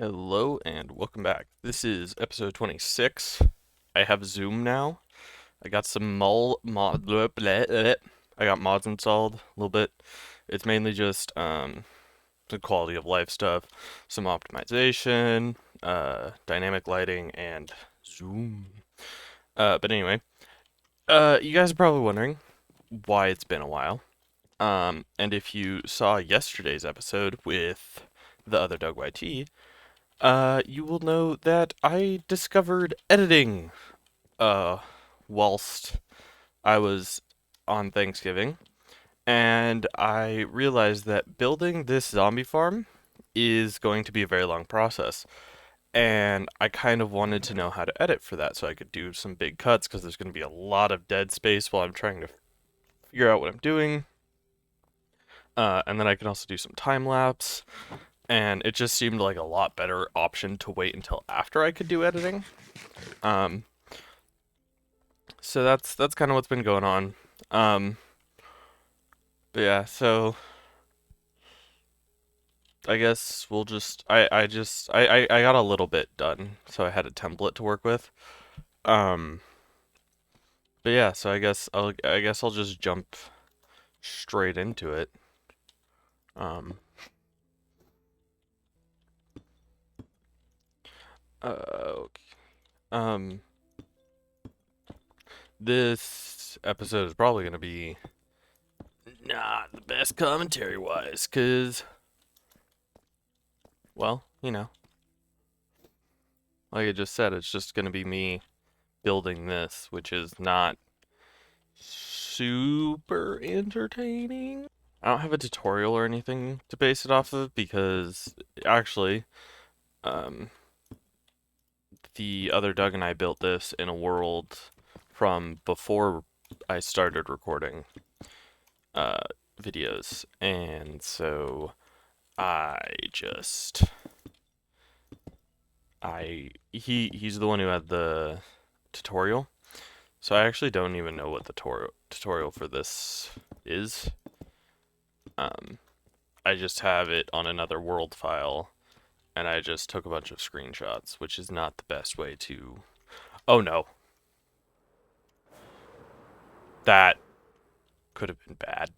Hello and welcome back. This is episode 26. I have Zoom now. I got some I got mods installed a little bit. It's mainly just the quality of life stuff, some optimization, dynamic lighting, and Zoom. But anyway, you guys are probably wondering why it's been a while. And if you saw yesterday's episode with the other Doug YT, you will know that I discovered editing, uh, whilst I was on Thanksgiving, and I realized that building this zombie farm is going to be a very long process, and I kind of wanted to know how to edit for that so I could do some big cuts because there's going to be a lot of dead space while I'm trying to figure out what I'm doing. And then I can also do some time lapse, and it just seemed like a lot better option to wait until after I could do editing. Um, so that's kind of what's been going on. Um, but yeah, so I guess we'll just I got a little bit done, so I had a template to work with. Um, but yeah, so I guess I'll just jump straight into it. Um, okay. Um, this episode is probably gonna be not the best commentary wise, cause well, like I just said, it's just gonna be me building this, which is not super entertaining. I don't have a tutorial or anything to base it off of because actually, um, the other Doug and I built this in a world from before I started recording uh, videos, and so I just he's the one who had the tutorial. So I actually don't even know what the tutorial for this is. Um, I just have it on another world file, and I just took a bunch of screenshots, which is not the best way to. Oh no, that could have been bad.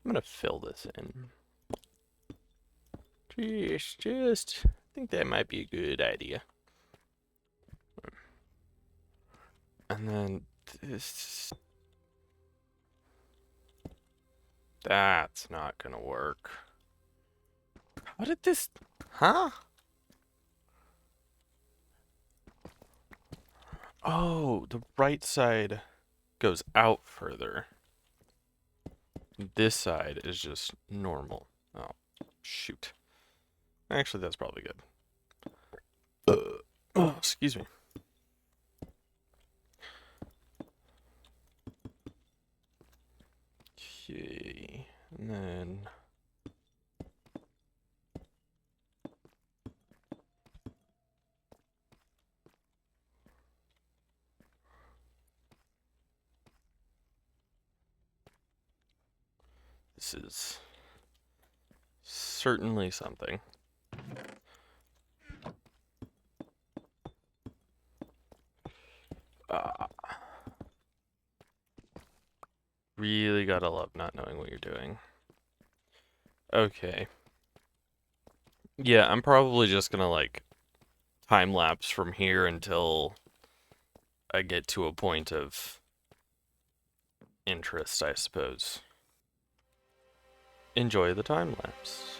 I'm gonna fill this in. Just, I think that might be a good idea. And then this. That's not gonna work. How did this. Huh? Oh, the right side goes out further. This side is just normal. Oh, shoot. Actually, that's probably good. Oh, excuse me. Okay, and then this is certainly something. Uh, really gotta love not knowing what you're doing. Okay. Yeah, I'm probably just gonna like time lapse from here until I get to a point of interest, I suppose. Enjoy the time lapse.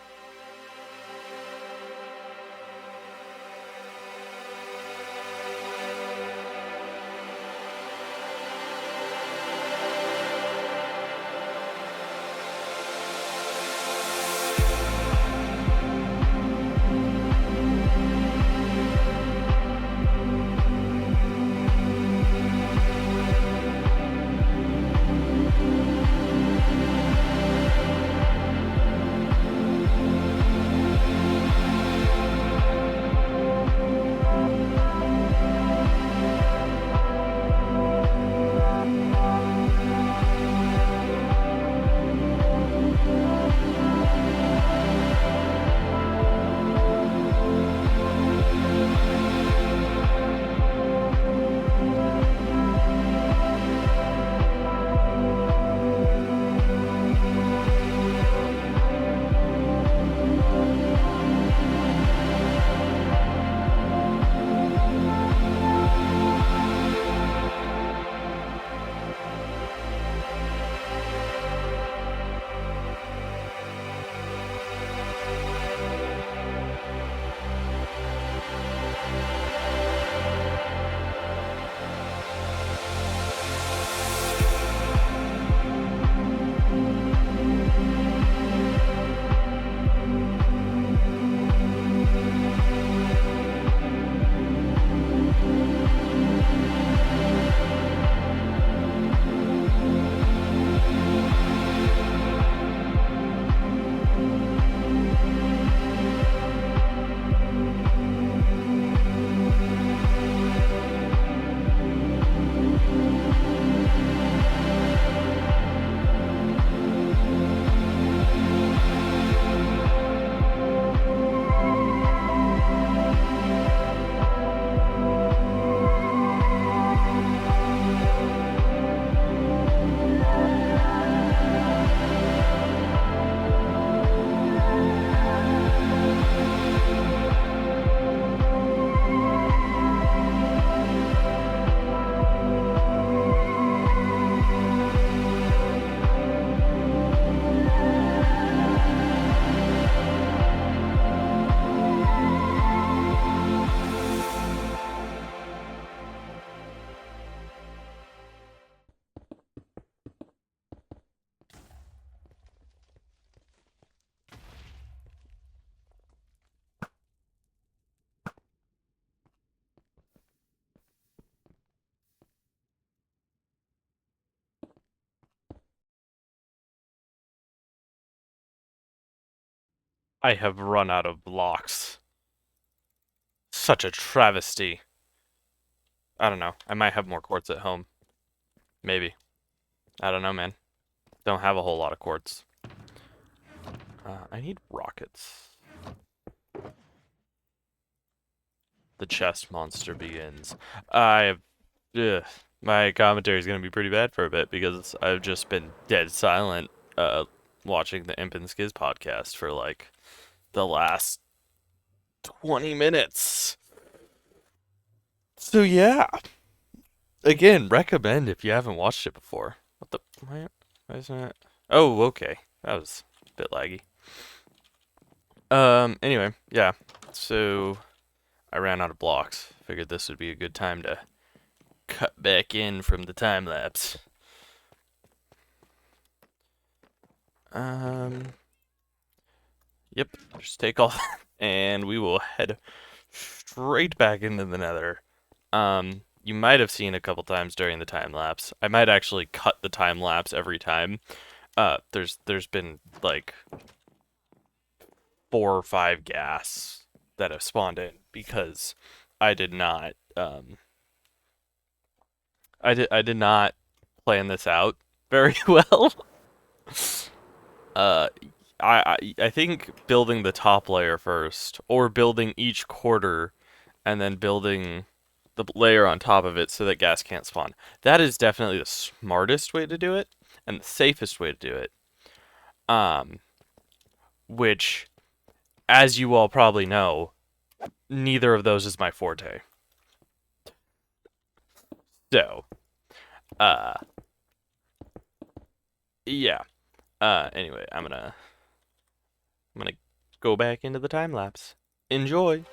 I have run out of blocks. Such a travesty. I don't know. I might have more quartz at home. Maybe. I don't know, man. Don't have a whole lot of quartz. I need rockets. The chest monster begins. I Ugh, my commentary is gonna be pretty bad for a bit because I've just been dead silent watching the Imp and Skiz podcast for like the last 20 minutes. So yeah, again, recommend if you haven't watched it before. What the why isn't it? Oh, okay. That was a bit laggy. Anyway, yeah. So I ran out of blocks. Figured this would be a good time to cut back in from the time lapse. Um, Yep, just take off, and we will head straight back into the nether. You might have seen a couple times during the time lapse. I might actually cut the time lapse every time. There's been like 4 or 5 gas that have spawned in because I did not I did not plan this out very well. Uh, I think building the top layer first, or building each quarter, and then building the layer on top of it so that gas can't spawn. That is definitely the smartest way to do it, and the safest way to do it. Um, which, as you all probably know, neither of those is my forte. So, uh, yeah. Anyway, I'm gonna go back into the time lapse. Enjoy.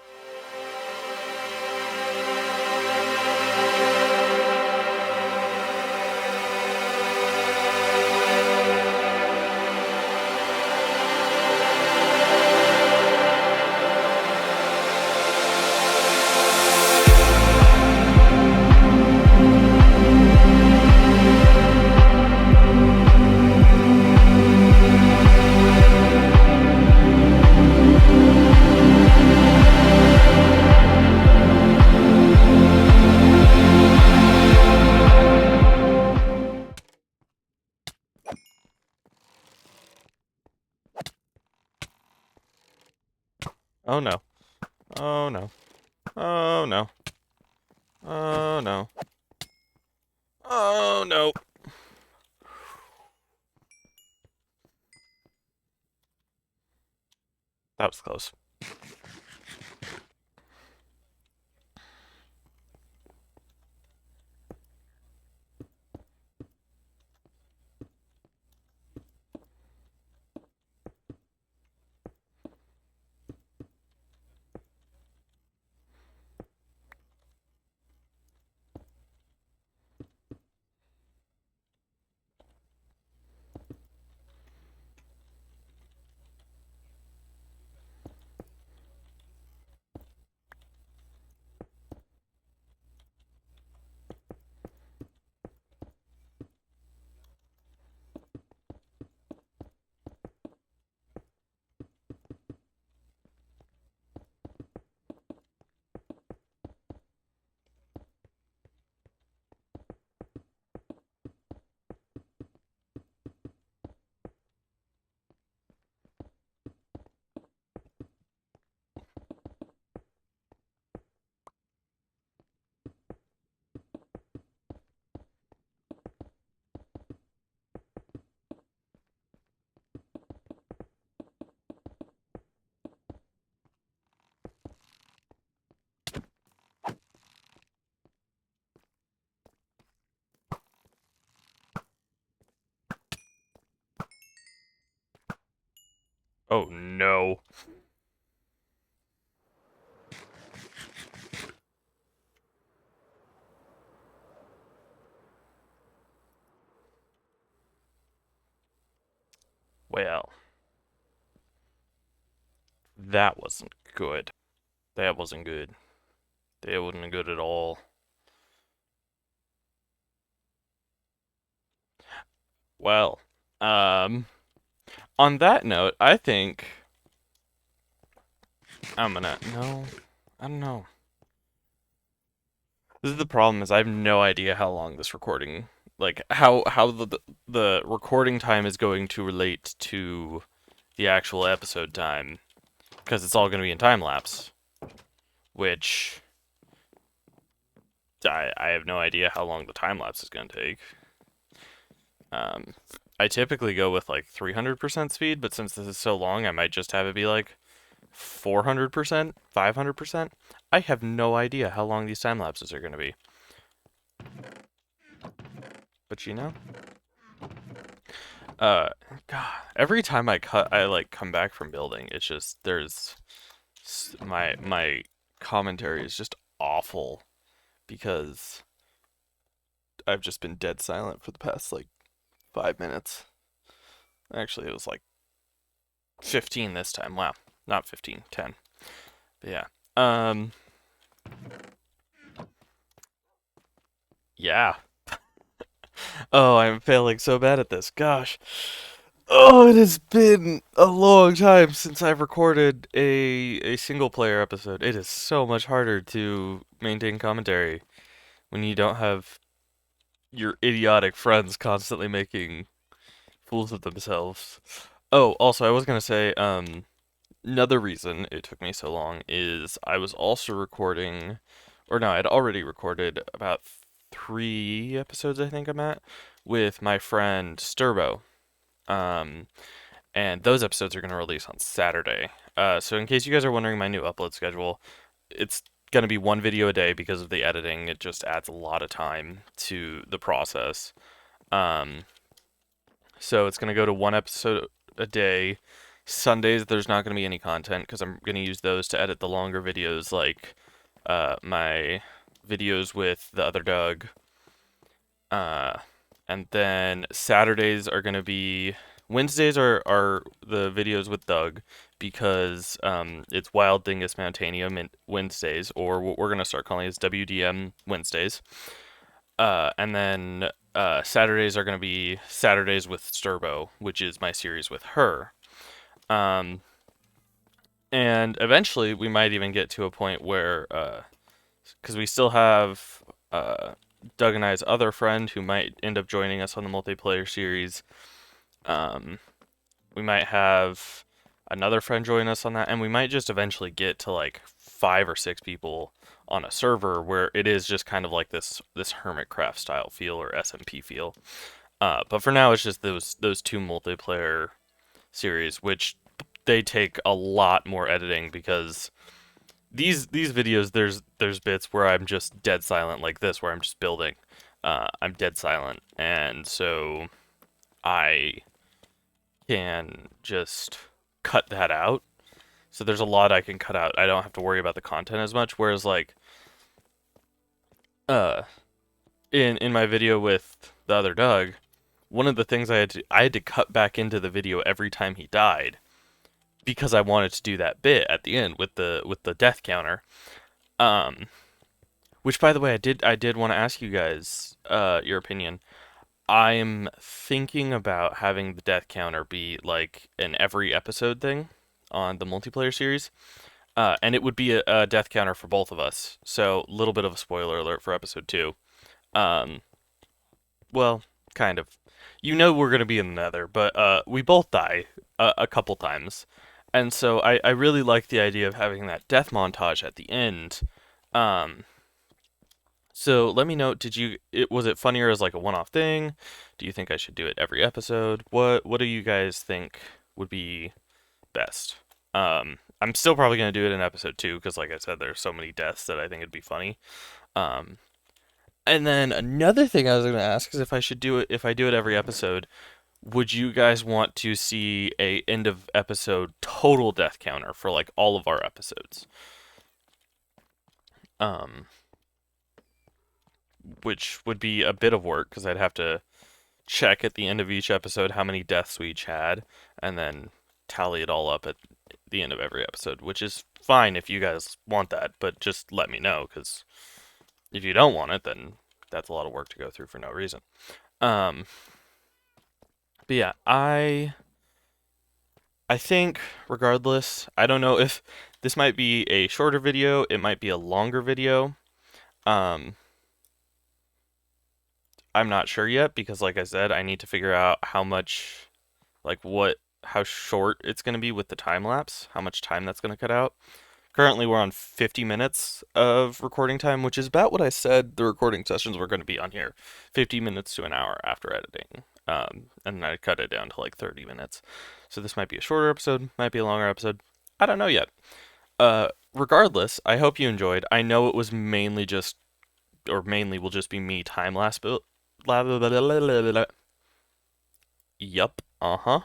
Oh no. Oh no. Oh no. Oh no. Oh no. That was close. Oh no. Well, that wasn't good. That wasn't good. That wasn't good at all. Well, um, on that note, I think No, I don't know. This is the problem is I have no idea how long this recording, like how the recording time is going to relate to the actual episode time, because it's all going to be in time lapse, which I have no idea how long the time lapse is going to take. Um, I typically go with like 300% speed, but since this is so long, I might just have it be like 400%, 500%. I have no idea how long these time lapses are going to be. But uh, God, every time I like come back from building, it's just my commentary is just awful because I've just been dead silent for the past like 5 minutes. Actually, it was like 15 this time. Wow, not 15, 10. But yeah. Um, yeah. Oh, I'm failing so bad at this. Gosh. Oh, it has been a long time since I've recorded a single player episode. It is so much harder to maintain commentary when you don't have your idiotic friends constantly making fools of themselves. Oh, also, I was gonna say, another reason it took me so long is I was also recording, or no, I'd already recorded about 3 episodes, I think I'm at, with my friend Sturbo. Um, and those episodes are going to release on Saturday. So in case you guys are wondering my new upload schedule, it's going to be one video a day because of the editing. It just adds a lot of time to the process. Um, so it's going to go to one episode a day. Sundays, there's not going to be any content because I'm going to use those to edit the longer videos, like my videos with the other Doug. Uh, and then Saturdays are going to be Wednesdays are the videos with Doug because it's Wild Dingus Mountainium Wednesdays, or what we're going to start calling is WDM Wednesdays. And then Saturdays are going to be Saturdays with Sturbo, which is my series with her. Um, and eventually we might even get to a point where, because we still have Doug and I's other friend who might end up joining us on the multiplayer series. Um, we might have another friend join us on that, and we might just eventually get to like 5 or 6 people on a server where it is just kind of like this Hermitcraft style feel or SMP feel. But for now, it's just those 2 multiplayer series, which they take a lot more editing because these videos there's bits where I'm just dead silent like this where I'm just building. I'm dead silent, and so I can just cut that out. So there's a lot I can cut out. I don't have to worry about the content as much. Whereas like uh in my video with the other Doug, one of the things I had to cut back into the video every time he died because I wanted to do that bit at the end with the death counter. Um which by the way I did want to ask you guys your opinion. I'm thinking about having the death counter be like an every episode thing on the multiplayer series. And it would be a death counter for both of us. So, a little bit of a spoiler alert for episode 2. Um, well, kind of. You know we're going to be in the nether, but we both die a couple times. And so I really like the idea of having that death montage at the end. Um, so let me know, was it funnier as like a one-off thing? Do you think I should do it every episode? What do you guys think would be best? I'm still probably gonna do it in episode 2 because, like I said, there's so many deaths that I think it'd be funny. Um, and then another thing I was gonna ask is if I do it every episode, would you guys want to see a end of episode total death counter for like all of our episodes? Um, which would be a bit of work because I'd have to check at the end of each episode how many deaths we each had, and then tally it all up at the end of every episode, which is fine if you guys want that, but just let me know, because if you don't want it, then that's a lot of work to go through for no reason. Um, but yeah, I think, regardless, I don't know if this might be a shorter video, it might be a longer video. Um, I'm not sure yet because, like I said, I need to figure out how much, like how short it's going to be with the time lapse, how much time that's going to cut out. Currently, we're on 50 minutes of recording time, which is about what I said the recording sessions were going to be on here, 50 minutes to an hour after editing. And I cut it down to like 30 minutes. So this might be a shorter episode, might be a longer episode. I don't know yet. Regardless, I hope you enjoyed. I know it was mainly just, or mainly will just be me time lapse build. Yup. Uh-huh.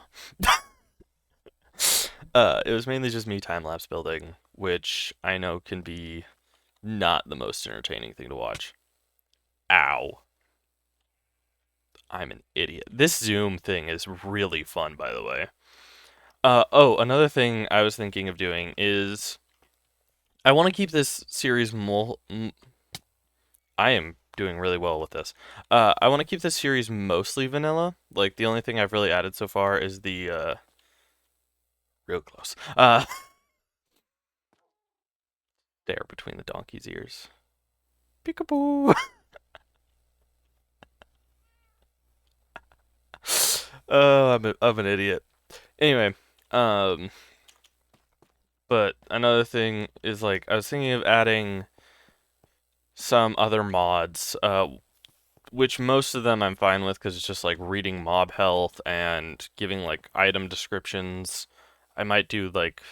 It was mainly just me time lapse building, which I know can be not the most entertaining thing to watch. Ow. I'm an idiot. This Zoom thing is really fun, by the way. Oh, another thing I was thinking of doing is I want to keep this series I am doing really well with this. I want to keep this series mostly vanilla. Like, the only thing I've really added so far is the, real close. There between the donkey's ears. Peekaboo! Oh, I'm an idiot. Anyway, um, but another thing is like I was thinking of adding some other mods, which most of them I'm fine with because it's just like reading mob health and giving like item descriptions. I might do like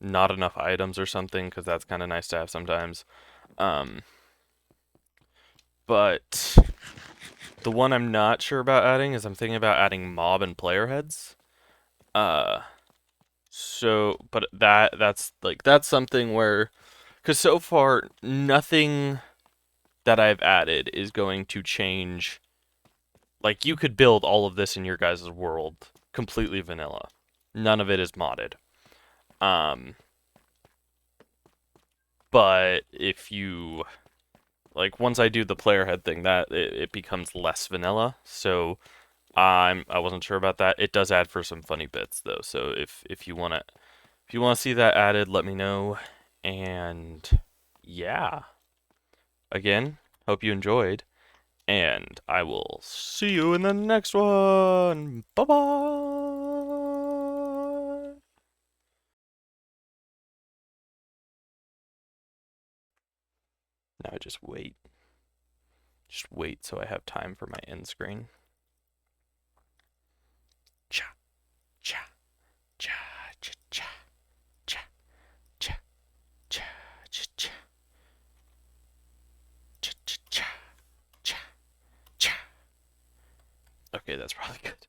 not enough items or something because that's kind of nice to have sometimes. Um, but the one I'm not sure about adding is I'm thinking about adding mob and player heads. Uh, but that's something where, because so far nothing that I've added is going to change. Like, you could build all of this in your guys' world completely vanilla. None of it is modded. Um, but if you like, once I do the player head thing, that it becomes less vanilla. So I wasn't sure about that. It does add for some funny bits though. So if you wanna see that added, let me know. And yeah, again, hope you enjoyed, and I will see you in the next one. Bye bye. Now I just wait. Just wait so I have time for my end screen. Cha cha cha cha cha cha cha cha cha cha cha cha cha cha. Okay, that's probably good.